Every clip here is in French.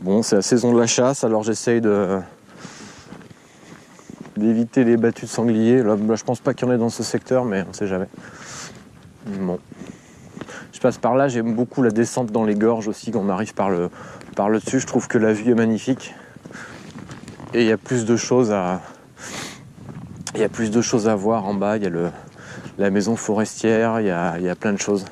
Bon, c'est la saison de la chasse, alors j'essaye d'éviter les battues de sangliers. Là, je pense pas qu'il y en ait dans ce secteur, mais on sait jamais. Bon. Je passe par là, j'aime beaucoup la descente dans les gorges aussi, quand on arrive par le dessus. Je trouve que la vue est magnifique. Et il y a plus de choses à voir en bas. Il y a la maison forestière, il y a plein de choses.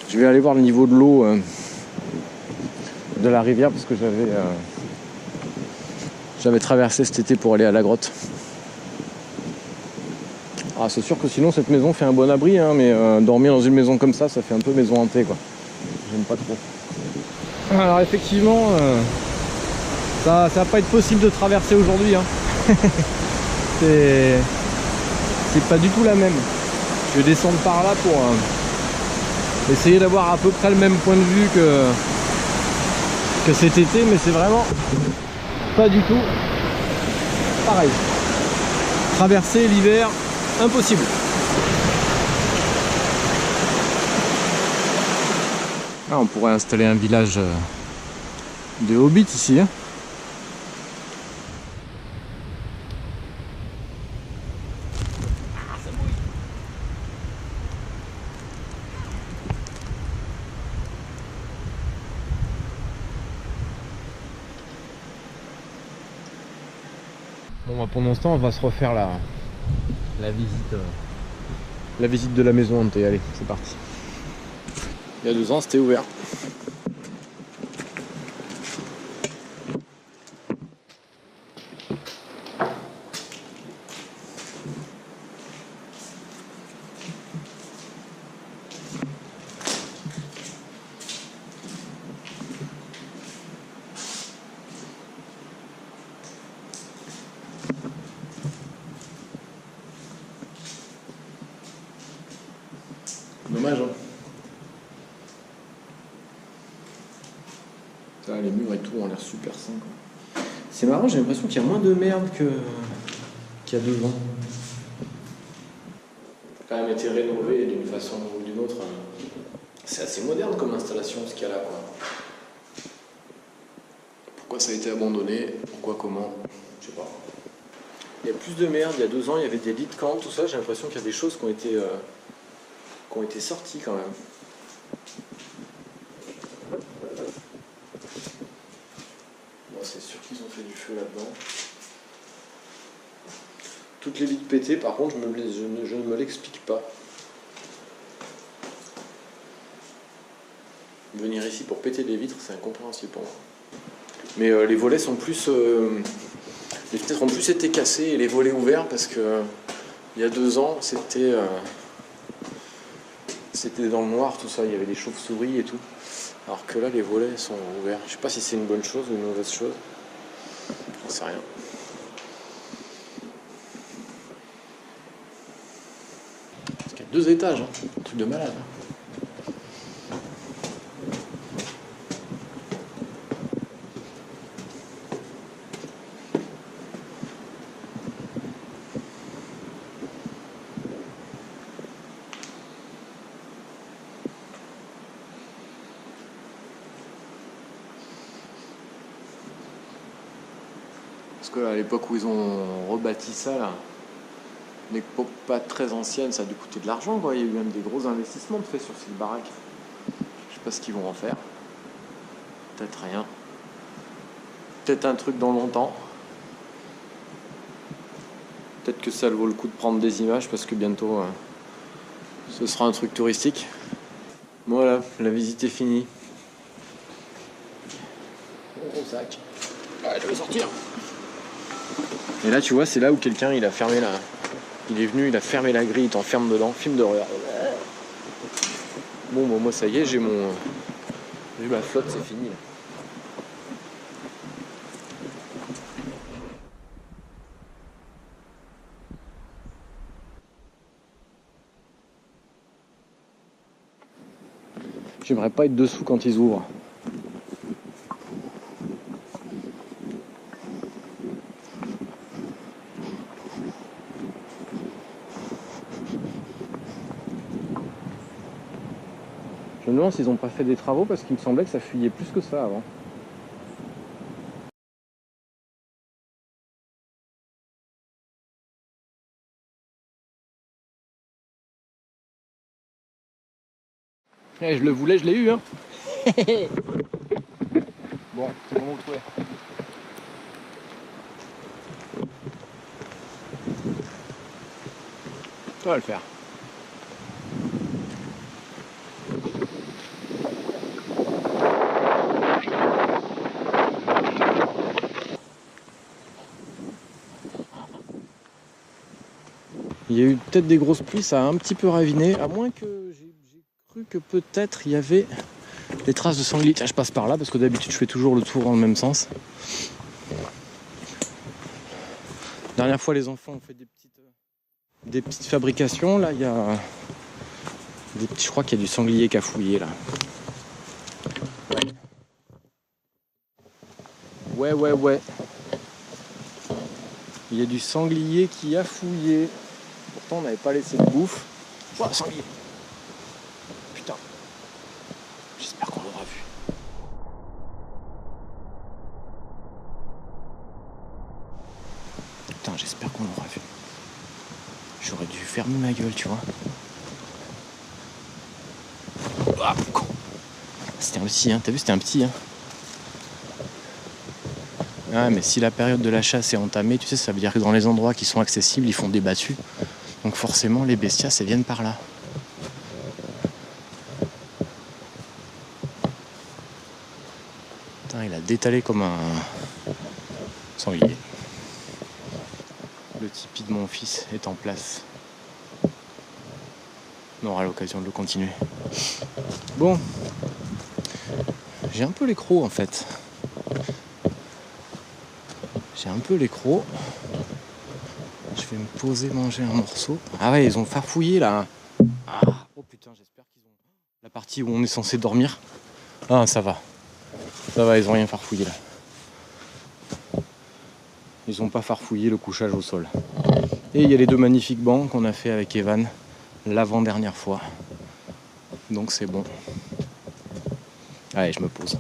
Je vais aller voir le niveau de l'eau de la rivière parce que j'avais traversé cet été pour aller à la grotte. Ah, c'est sûr que sinon cette maison fait un bon abri, hein, mais dormir dans une maison comme ça fait un peu maison hantée, quoi. J'aime pas trop. Alors effectivement, ça va pas être possible de traverser aujourd'hui. Hein. C'est pas du tout la même. Je vais descendre par là pour essayer d'avoir à peu près le même point de vue que cet été, mais c'est vraiment pas du tout pareil. Traverser l'hiver, impossible. Ah, on pourrait installer un village de hobbits ici. Hein. Bon, bah, pendant ce temps, on va se refaire la visite de la maison hantée. Allez, c'est parti. Il y a 2 ans, c'était ouvert. Dommage, hein. Ça, les murs et tout ont l'air super sains. C'est marrant, j'ai l'impression qu'il y a moins de merde qu'il y a 2 ans. Ça a quand même été rénové d'une façon ou d'une autre. C'est assez moderne comme installation ce qu'il y a là, quoi. Pourquoi ça a été abandonné? Pourquoi, comment? Je sais pas. Il y a plus de merde. Il y a 2 ans, il y avait des lits de camp, tout ça. J'ai l'impression qu'il y a des choses qui ont été sorties quand même. C'est sûr qu'ils ont fait du feu là-dedans. Toutes les vitres pétées, par contre, je ne me l'explique pas. Venir ici pour péter des vitres, c'est incompréhensible pour moi. Mais les volets sont plus... les fenêtres ont plus été cassées et les volets ouverts parce que il y a 2 ans, c'était dans le noir, tout ça. Il y avait des chauves-souris et tout. Alors que là, les volets sont ouverts. Je sais pas si c'est une bonne chose ou une mauvaise chose. J'en sais rien. Parce qu'il y a 2 étages, hein. Un truc de malade. Hein. Parce que à l'époque où ils ont rebâti ça, là, une époque pas très ancienne, ça a dû coûter de l'argent, quoi. Il y a eu même des gros investissements de fait sur ces baraques. Je sais pas ce qu'ils vont en faire. Peut-être rien. Peut-être un truc dans longtemps. Peut-être que ça vaut le coup de prendre des images parce que bientôt ce sera un truc touristique. Voilà, la visite est finie. Gros sac. Allez, je vais sortir. Et là, tu vois, c'est là où quelqu'un il a fermé la. Il est venu, il a fermé la grille, il t'enferme dedans, film d'horreur. Bon, moi ça y est, j'ai ma flotte, c'est fini là. J'aimerais pas être dessous quand ils ouvrent. Je me demande s'ils n'ont pas fait des travaux parce qu'il me semblait que ça fuyait plus que ça avant. Eh, je le voulais, je l'ai eu hein. Bon, c'est bon, vous trouvez. Ça va le faire. Il y a eu peut-être des grosses pluies, ça a un petit peu raviné, à moins que j'ai cru que peut-être il y avait des traces de sanglier. Tiens, je passe par là parce que d'habitude je fais toujours le tour dans le même sens. La dernière fois les enfants ont fait des petites fabrications. Là il y a des petits, je crois qu'il y a du sanglier qui a fouillé là. Ouais. Il y a du sanglier qui a fouillé. Pourtant on n'avait pas laissé de bouffe. Oh, sanglier. Putain. J'espère qu'on l'aura vu. Putain, j'espère qu'on l'aura vu. J'aurais dû fermer ma gueule, tu vois. Ah, con. C'était un petit, hein. T'as vu, c'était un petit, hein. Ah, mais si la période de la chasse est entamée, tu sais, ça veut dire que dans les endroits qui sont accessibles, ils font des battues. Donc forcément, les bestias, elles viennent par là. Putain, il a détalé comme un sanglier. Le tipi de mon fils est en place. On aura l'occasion de le continuer. Bon, j'ai un peu les crocs en fait. J'ai un peu les crocs. Je vais me poser manger un morceau. Ah ouais, ils ont farfouillé là. Ah, oh putain, j'espère qu'ils ont la partie où on est censé dormir. Ah, ça va. Ça va, ils ont rien farfouillé là. Ils ont pas farfouillé le couchage au sol. Et il y a les deux magnifiques bancs qu'on a fait avec Evan l'avant-dernière fois. Donc c'est bon. Allez, je me pose.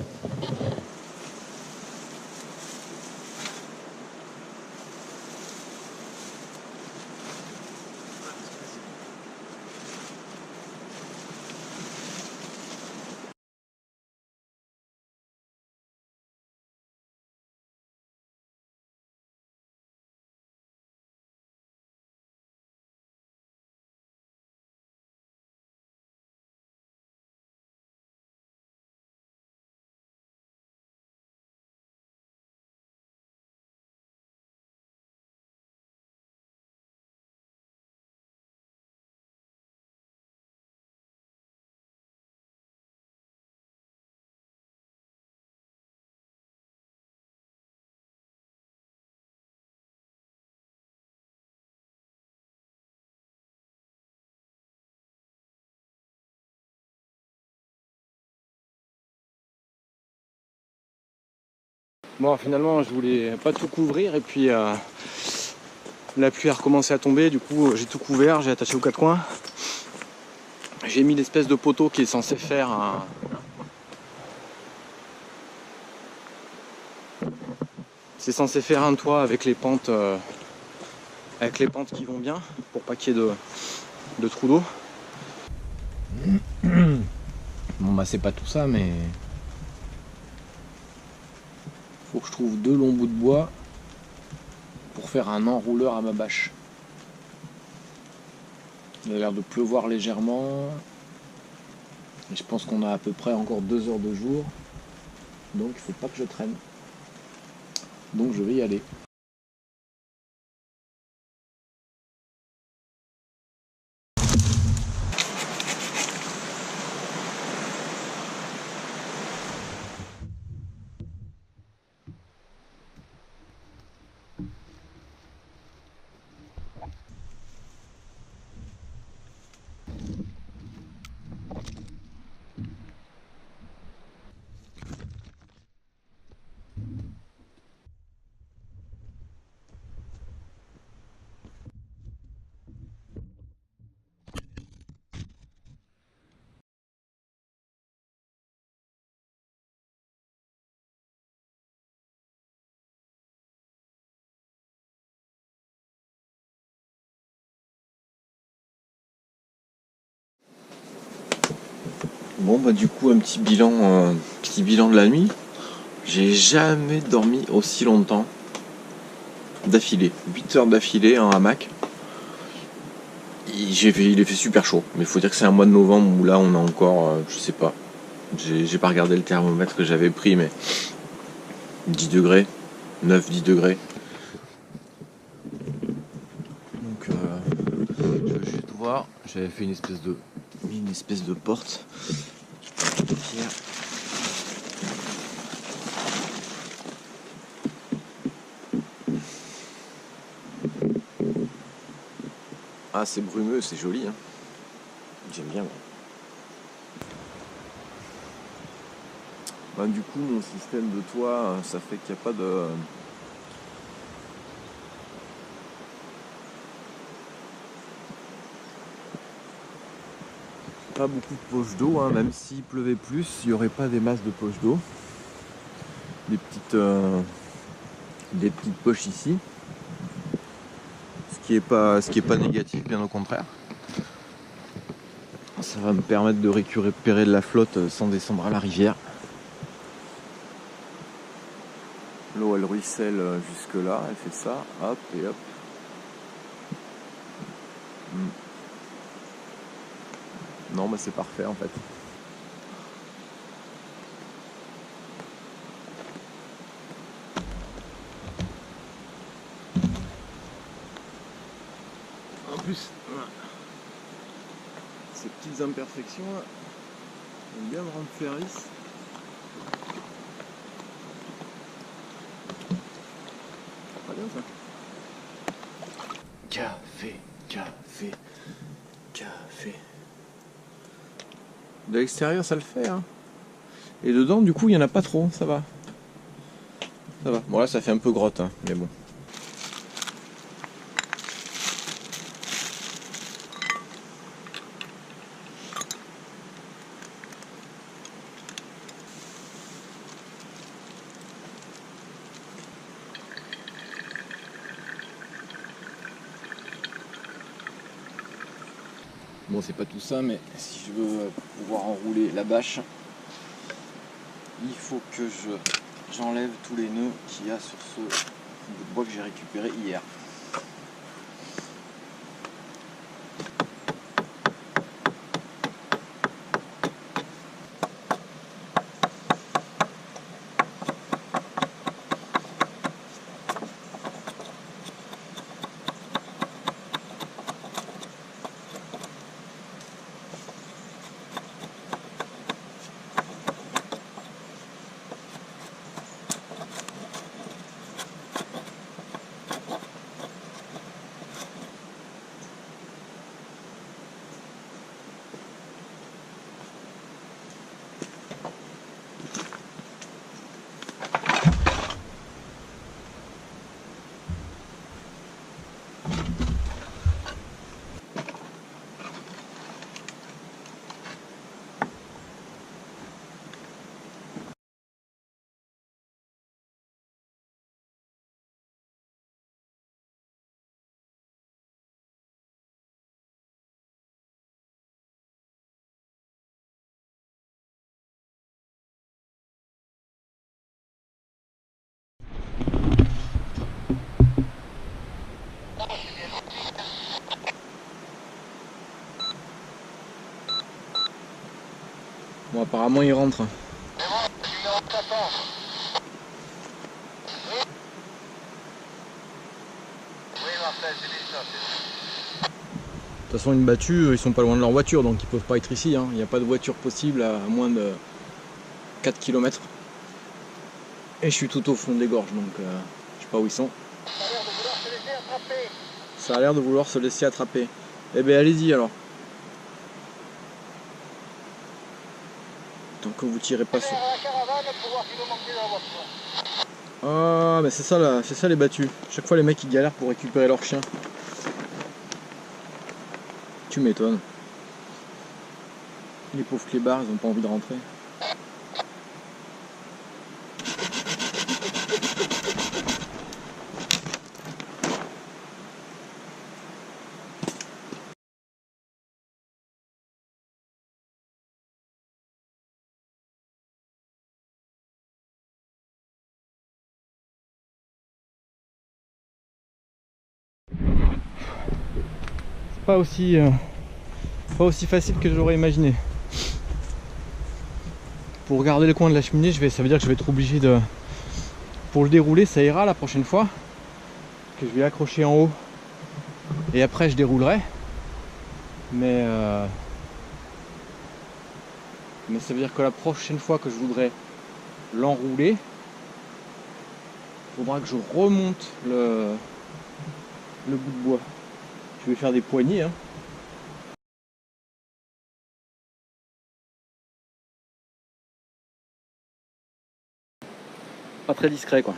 Bon, finalement, je voulais pas tout couvrir et puis la pluie a recommencé à tomber. Du coup, j'ai tout couvert, j'ai attaché aux quatre coins. J'ai mis l'espèce de poteau qui est censé faire un... C'est censé faire un toit avec les pentes qui vont bien pour pas qu'il y ait de trous d'eau. Bon bah c'est pas tout ça mais faut que je trouve 2 longs bouts de bois pour faire un enrouleur à ma bâche. Il a l'air de pleuvoir légèrement et je pense qu'on a à peu près encore 2 heures de jour, donc il faut pas que je traîne, donc je vais y aller. Bon bah du coup un petit bilan de la nuit. J'ai jamais dormi aussi longtemps d'affilée. 8 heures d'affilée en hamac. Il est fait super chaud. Mais il faut dire que c'est un mois de novembre où là on a encore, je sais pas. J'ai pas regardé le thermomètre que j'avais pris, mais 10 degrés, 9-10 degrés. Donc je veux juste voir. J'avais fait une espèce de porte. Hier. Ah, c'est brumeux, c'est joli, hein. J'aime bien. Ben, du coup, mon système de toit, ça fait qu'il n'y a pas beaucoup de poches d'eau, hein. Même s'il pleuvait plus, il n'y aurait pas des masses de poches d'eau. Des petites poches ici. Ce qui est pas négatif, bien au contraire. Ça va me permettre de récupérer de la flotte sans descendre à la rivière. L'eau elle ruisselle jusque là, elle fait ça, hop et hop. Non mais c'est parfait en fait. En plus, ces petites imperfections là, vont bien me rendre fleurisse. Pas bien ça. Café. De l'extérieur ça le fait, hein. Et dedans du coup il n'y en a pas trop, ça va. Ça va. Bon là ça fait un peu grotte, hein, mais bon. Bon, c'est pas tout ça, mais si je veux pouvoir enrouler la bâche, il faut que j'enlève tous les nœuds qu'il y a sur ce bout de bois que j'ai récupéré hier. Bon, apparemment il rentre. De toute façon, une battue, ils sont pas loin de leur voiture, donc ils peuvent pas être ici, hein. Il n'y a pas de voiture possible à moins de 4 km. Et je suis tout au fond des gorges, donc je sais pas où ils sont. Ça a l'air de vouloir se laisser attraper. Eh ben allez-y alors. Tant que vous tirez pas sur. Ah, mais c'est ça là, c'est ça les battus. Chaque fois les mecs ils galèrent pour récupérer leur chien. Tu m'étonnes. Les pauvres clébards, ils ont pas envie de rentrer. pas aussi facile que j'aurais imaginé. Pour garder le coin de la cheminée, ça veut dire que je vais être obligé de... Pour le dérouler, ça ira la prochaine fois. Que je vais accrocher en haut. Et après, je déroulerai. Mais ça veut dire que la prochaine fois que je voudrais l'enrouler, il faudra que je remonte le bout de bois. Je vais faire des poignées, hein. Pas très discret, quoi.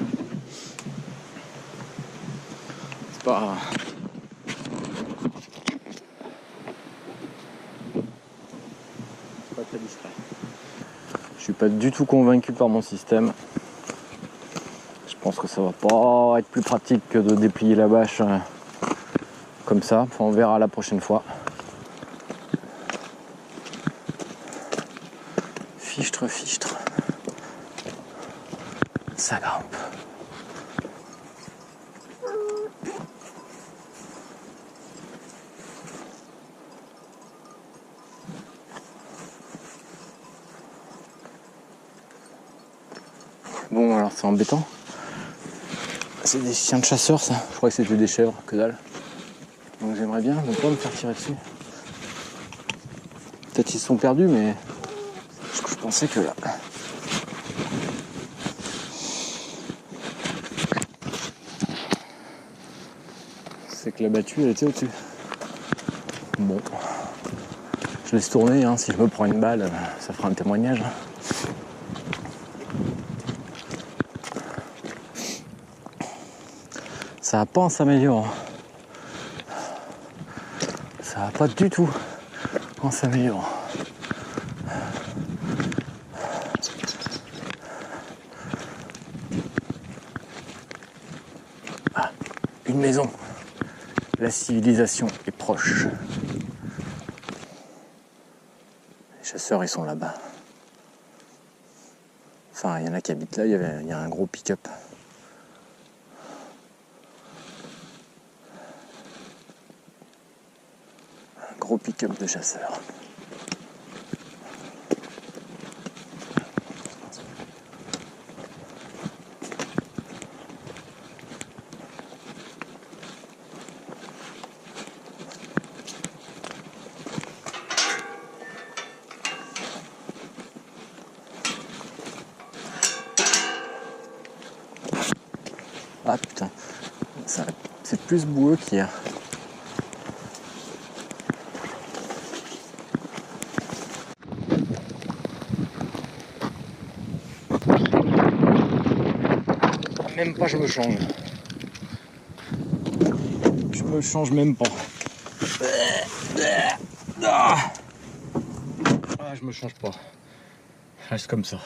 C'est pas très discret. Je suis pas du tout convaincu par mon système. Je pense que ça va pas être plus pratique que de déplier la bâche comme ça. Enfin, on verra la prochaine fois. Fichtre. Ça grimpe. Bon, alors c'est embêtant. C'est des chiens de chasseurs, ça. Je crois que c'était des chèvres, que dalle. Donc j'aimerais bien ne pas me faire tirer dessus. Peut-être ils se sont perdus, mais je pensais que là... C'est que la battue, elle était au-dessus. Bon. Je laisse tourner, hein. Si je me prends une balle, ça fera un témoignage. Ça va pas en s'améliorant. Ça va pas du tout en s'améliorant. Ah, une maison. La civilisation est proche. Les chasseurs, ils sont là-bas. Enfin, il y en a qui habitent là, il y a un gros pick-up. Un gros pick-up de chasseurs. Ah putain, c'est plus boueux qu'hier. Même pas, je me change. Je me change même pas. Ah, je me change pas. Je reste comme ça.